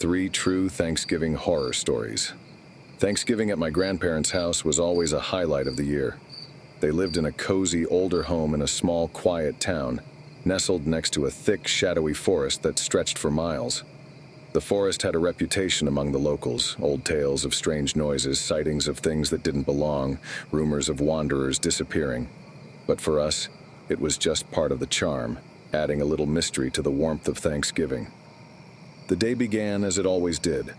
3 true Thanksgiving horror stories. Thanksgiving at my grandparents' house was always a highlight of the year. They lived in a cozy, older home in a small, quiet town, nestled next to a thick, shadowy forest that stretched for miles. The forest had a reputation among the locals, old tales of strange noises, sightings of things that didn't belong, rumors of wanderers disappearing. But for us, it was just part of the charm, adding a little mystery to the warmth of Thanksgiving. The day began as it always did.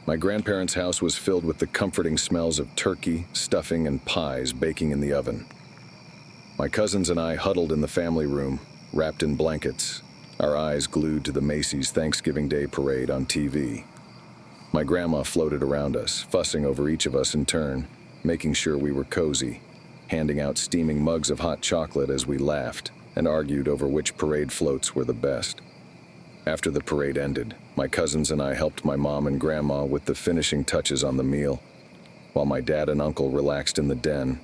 My grandparents' house was filled with the comforting smells of turkey, stuffing, and pies baking in the oven. My cousins and I huddled in the family room, wrapped in blankets, our eyes glued to the Macy's Thanksgiving Day parade on TV. My grandma floated around us, fussing over each of us in turn, making sure we were cozy, handing out steaming mugs of hot chocolate as we laughed and argued over which parade floats were the best. After the parade ended, my cousins and I helped my mom and grandma with the finishing touches on the meal, while my dad and uncle relaxed in the den,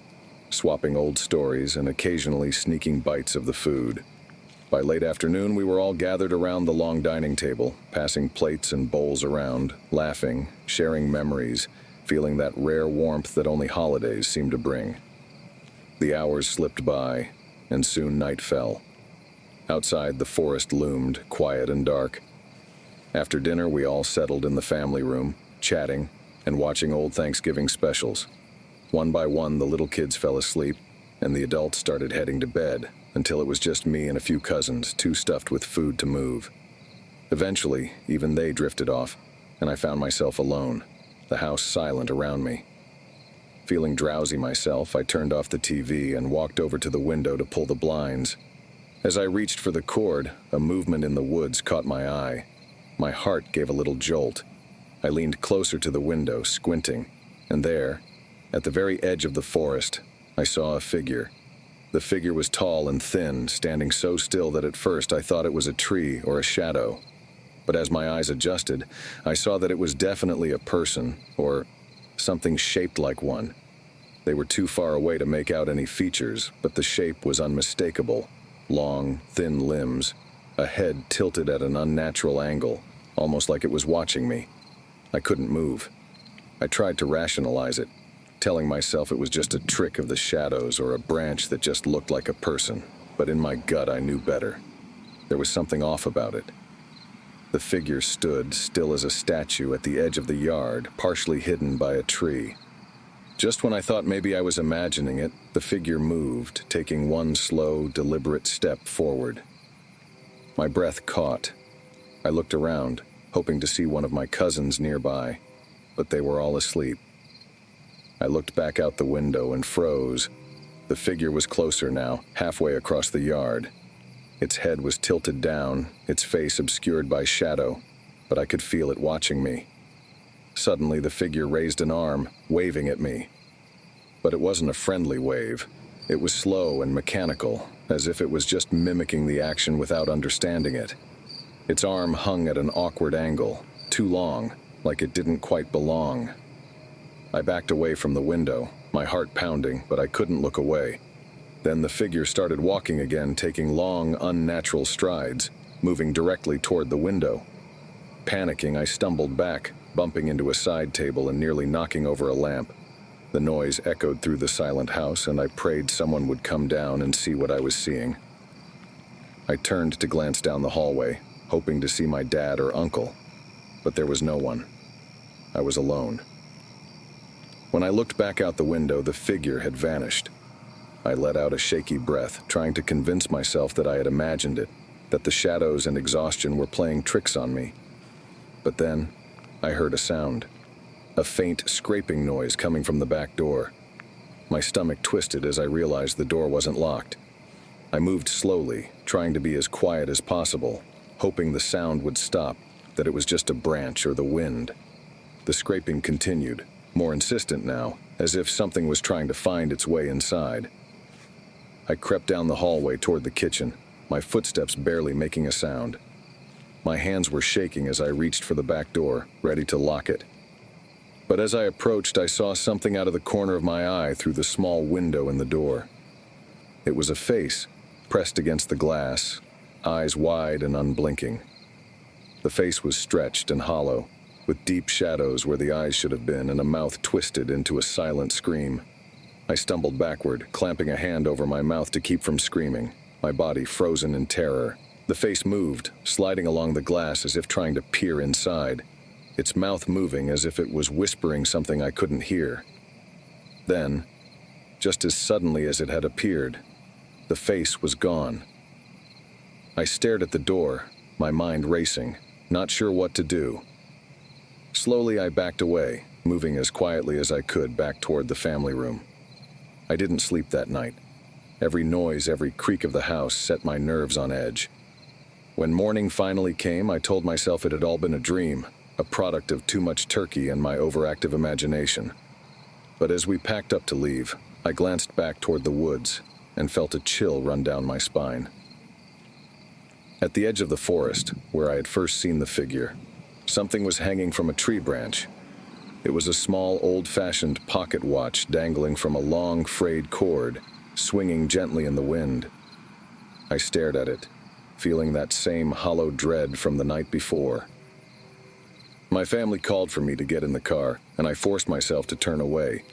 swapping old stories and occasionally sneaking bites of the food. By late afternoon, we were all gathered around the long dining table, passing plates and bowls around, laughing, sharing memories, feeling that rare warmth that only holidays seem to bring. The hours slipped by, and soon night fell. Outside, the forest loomed, quiet and dark. After dinner, we all settled in the family room, chatting and watching old Thanksgiving specials. One by one, the little kids fell asleep, and the adults started heading to bed, until it was just me and a few cousins, too stuffed with food to move. Eventually, even they drifted off, and I found myself alone, the house silent around me. Feeling drowsy myself, I turned off the TV and walked over to the window to pull the blinds. As I reached for the cord, a movement in the woods caught my eye. My heart gave a little jolt. I leaned closer to the window, squinting, and there, at the very edge of the forest, I saw a figure. The figure was tall and thin, standing so still that at first I thought it was a tree or a shadow. But as my eyes adjusted, I saw that it was definitely a person, or something shaped like one. They were too far away to make out any features, but the shape was unmistakable. Long, thin limbs, a head tilted at an unnatural angle, almost like it was watching me. I couldn't move. I tried to rationalize it, telling myself it was just a trick of the shadows or a branch that just looked like a person, but in my gut I knew better. There was something off about it. The figure stood, still as a statue, at the edge of the yard, partially hidden by a tree. Just when I thought maybe I was imagining it, the figure moved, taking one slow, deliberate step forward. My breath caught. I looked around, hoping to see one of my cousins nearby, but they were all asleep. I looked back out the window and froze. The figure was closer now, halfway across the yard. Its head was tilted down, its face obscured by shadow, but I could feel it watching me. Suddenly, the figure raised an arm, waving at me. But it wasn't a friendly wave. It was slow and mechanical, as if it was just mimicking the action without understanding it. Its arm hung at an awkward angle, too long, like it didn't quite belong. I backed away from the window, my heart pounding, but I couldn't look away. Then the figure started walking again, taking long, unnatural strides, moving directly toward the window. Panicking, I stumbled back, bumping into a side table and nearly knocking over a lamp. The noise echoed through the silent house, and I prayed someone would come down and see what I was seeing. I turned to glance down the hallway, hoping to see my dad or uncle, but there was no one. I was alone. When I looked back out the window, the figure had vanished. I let out a shaky breath, trying to convince myself that I had imagined it, that the shadows and exhaustion were playing tricks on me. But then, I heard a sound. A faint scraping noise coming from the back door. My stomach twisted as I realized the door wasn't locked. I moved slowly, trying to be as quiet as possible, hoping the sound would stop, that it was just a branch or the wind. The scraping continued, more insistent now, as if something was trying to find its way inside. I crept down the hallway toward the kitchen, my footsteps barely making a sound. My hands were shaking as I reached for the back door, ready to lock it. But as I approached, I saw something out of the corner of my eye through the small window in the door. It was a face, pressed against the glass, eyes wide and unblinking. The face was stretched and hollow, with deep shadows where the eyes should have been and a mouth twisted into a silent scream. I stumbled backward, clamping a hand over my mouth to keep from screaming, my body frozen in terror. The face moved, sliding along the glass as if trying to peer inside, its mouth moving as if it was whispering something I couldn't hear. Then, just as suddenly as it had appeared, the face was gone. I stared at the door, my mind racing, not sure what to do. Slowly I backed away, moving as quietly as I could back toward the family room. I didn't sleep that night. Every noise, every creak of the house set my nerves on edge. When morning finally came, I told myself it had all been a dream, a product of too much turkey and my overactive imagination. But as we packed up to leave, I glanced back toward the woods and felt a chill run down my spine. At the edge of the forest, where I had first seen the figure, something was hanging from a tree branch. It was a small, old-fashioned pocket watch dangling from a long, frayed cord, swinging gently in the wind. I stared at it, feeling that same hollow dread from the night before. My family called for me to get in the car, and I forced myself to turn away.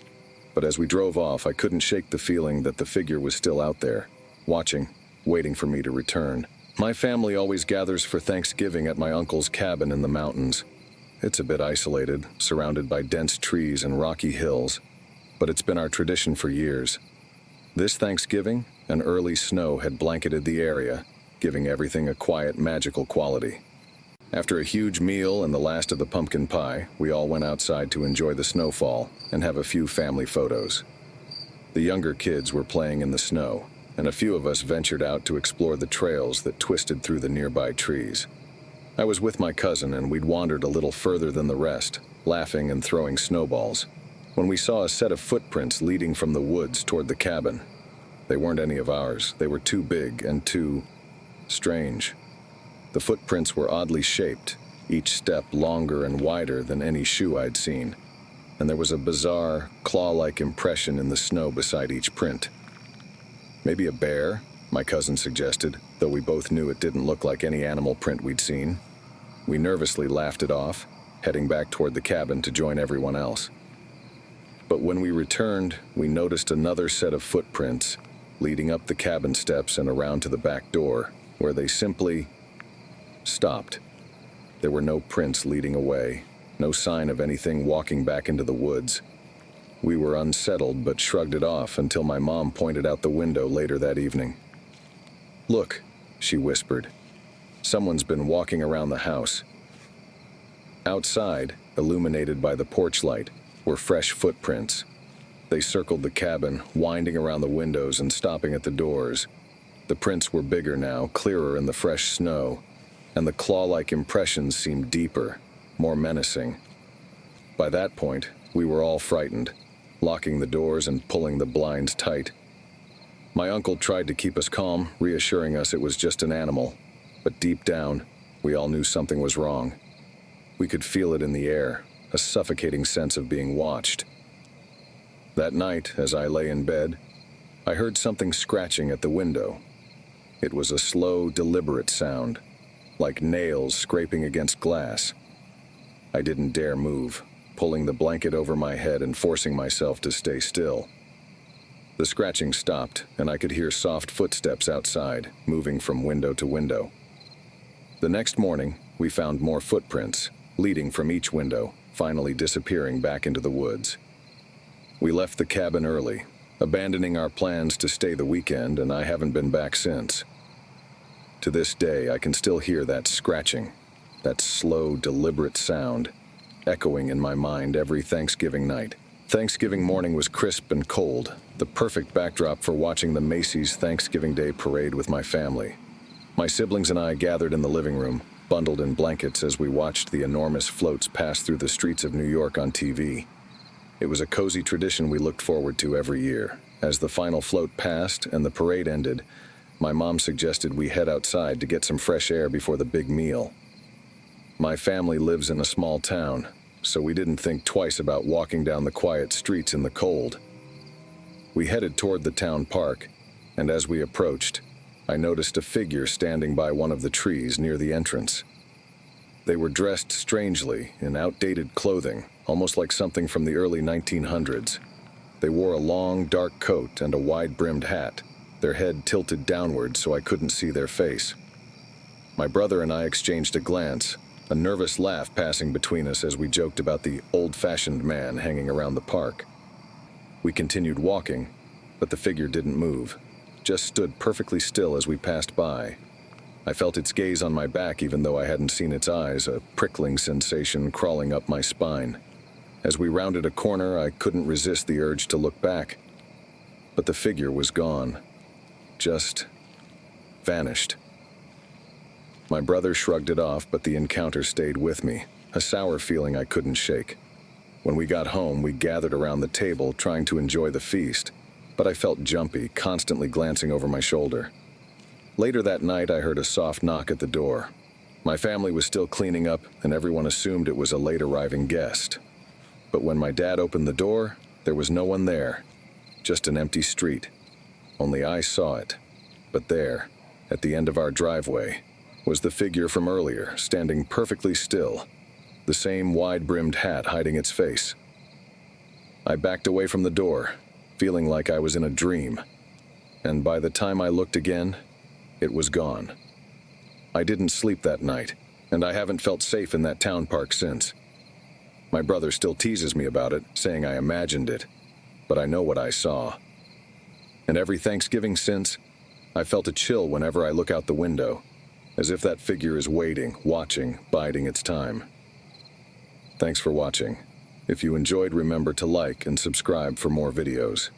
But as we drove off, I couldn't shake the feeling that the figure was still out there, watching, waiting for me to return. My family always gathers for Thanksgiving at my uncle's cabin in the mountains. It's a bit isolated, surrounded by dense trees and rocky hills, but it's been our tradition for years. This Thanksgiving, an early snow had blanketed the area, giving everything a quiet, magical quality. After a huge meal and the last of the pumpkin pie, we all went outside to enjoy the snowfall and have a few family photos. The younger kids were playing in the snow, and a few of us ventured out to explore the trails that twisted through the nearby trees. I was with my cousin, and we'd wandered a little further than the rest, laughing and throwing snowballs, when we saw a set of footprints leading from the woods toward the cabin. They weren't any of ours. They were too big and too strange. The footprints were oddly shaped, each step longer and wider than any shoe I'd seen, and there was a bizarre, claw-like impression in the snow beside each print. Maybe a bear, my cousin suggested, though we both knew it didn't look like any animal print we'd seen. We nervously laughed it off, heading back toward the cabin to join everyone else. But when we returned, we noticed another set of footprints leading up the cabin steps and around to the back door, where they simply stopped. There were no prints leading away, no sign of anything walking back into the woods. We were unsettled but shrugged it off until my mom pointed out the window later that evening. "Look," she whispered. "Someone's been walking around the house." Outside, illuminated by the porch light, were fresh footprints. They circled the cabin, winding around the windows and stopping at the doors. The prints were bigger now, clearer in the fresh snow, and the claw-like impressions seemed deeper, more menacing. By that point, we were all frightened, locking the doors and pulling the blinds tight. My uncle tried to keep us calm, reassuring us it was just an animal, but deep down, we all knew something was wrong. We could feel it in the air, a suffocating sense of being watched. That night, as I lay in bed, I heard something scratching at the window. It was a slow, deliberate sound, like nails scraping against glass. I didn't dare move, pulling the blanket over my head and forcing myself to stay still. The scratching stopped, and I could hear soft footsteps outside, moving from window to window. The next morning, we found more footprints, leading from each window, finally disappearing back into the woods. We left the cabin early, abandoning our plans to stay the weekend, and I haven't been back since. To this day, I can still hear that scratching, that slow, deliberate sound, echoing in my mind every Thanksgiving night. Thanksgiving morning was crisp and cold, the perfect backdrop for watching the Macy's Thanksgiving Day parade with my family. My siblings and I gathered in the living room, bundled in blankets as we watched the enormous floats pass through the streets of New York on TV. It was a cozy tradition we looked forward to every year. As the final float passed and the parade ended, my mom suggested we head outside to get some fresh air before the big meal. My family lives in a small town, so we didn't think twice about walking down the quiet streets in the cold. We headed toward the town park, and as we approached, I noticed a figure standing by one of the trees near the entrance. They were dressed strangely in outdated clothing, almost like something from the early 1900s. They wore a long, dark coat and a wide-brimmed hat, their head tilted downward so I couldn't see their face. My brother and I exchanged a glance, a nervous laugh passing between us as we joked about the old-fashioned man hanging around the park. We continued walking, but the figure didn't move, just stood perfectly still as we passed by. I felt its gaze on my back even though I hadn't seen its eyes, a prickling sensation crawling up my spine. As we rounded a corner, I couldn't resist the urge to look back. But the figure was gone. Just vanished. My brother shrugged it off, but the encounter stayed with me, a sour feeling I couldn't shake. When we got home, we gathered around the table, trying to enjoy the feast, but I felt jumpy, constantly glancing over my shoulder. Later that night, I heard a soft knock at the door. My family was still cleaning up, and everyone assumed it was a late-arriving guest. But when my dad opened the door, there was no one there, just an empty street. Only I saw it. But there, at the end of our driveway, was the figure from earlier, standing perfectly still, the same wide-brimmed hat hiding its face. I backed away from the door, feeling like I was in a dream. And by the time I looked again, it was gone. I didn't sleep that night, and I haven't felt safe in that town park since. My brother still teases me about it, saying I imagined it, but I know what I saw. And every Thanksgiving since, I felt a chill whenever I look out the window, as if that figure is waiting, watching, biding its time. Thanks for watching. If you enjoyed, remember to like and subscribe for more videos.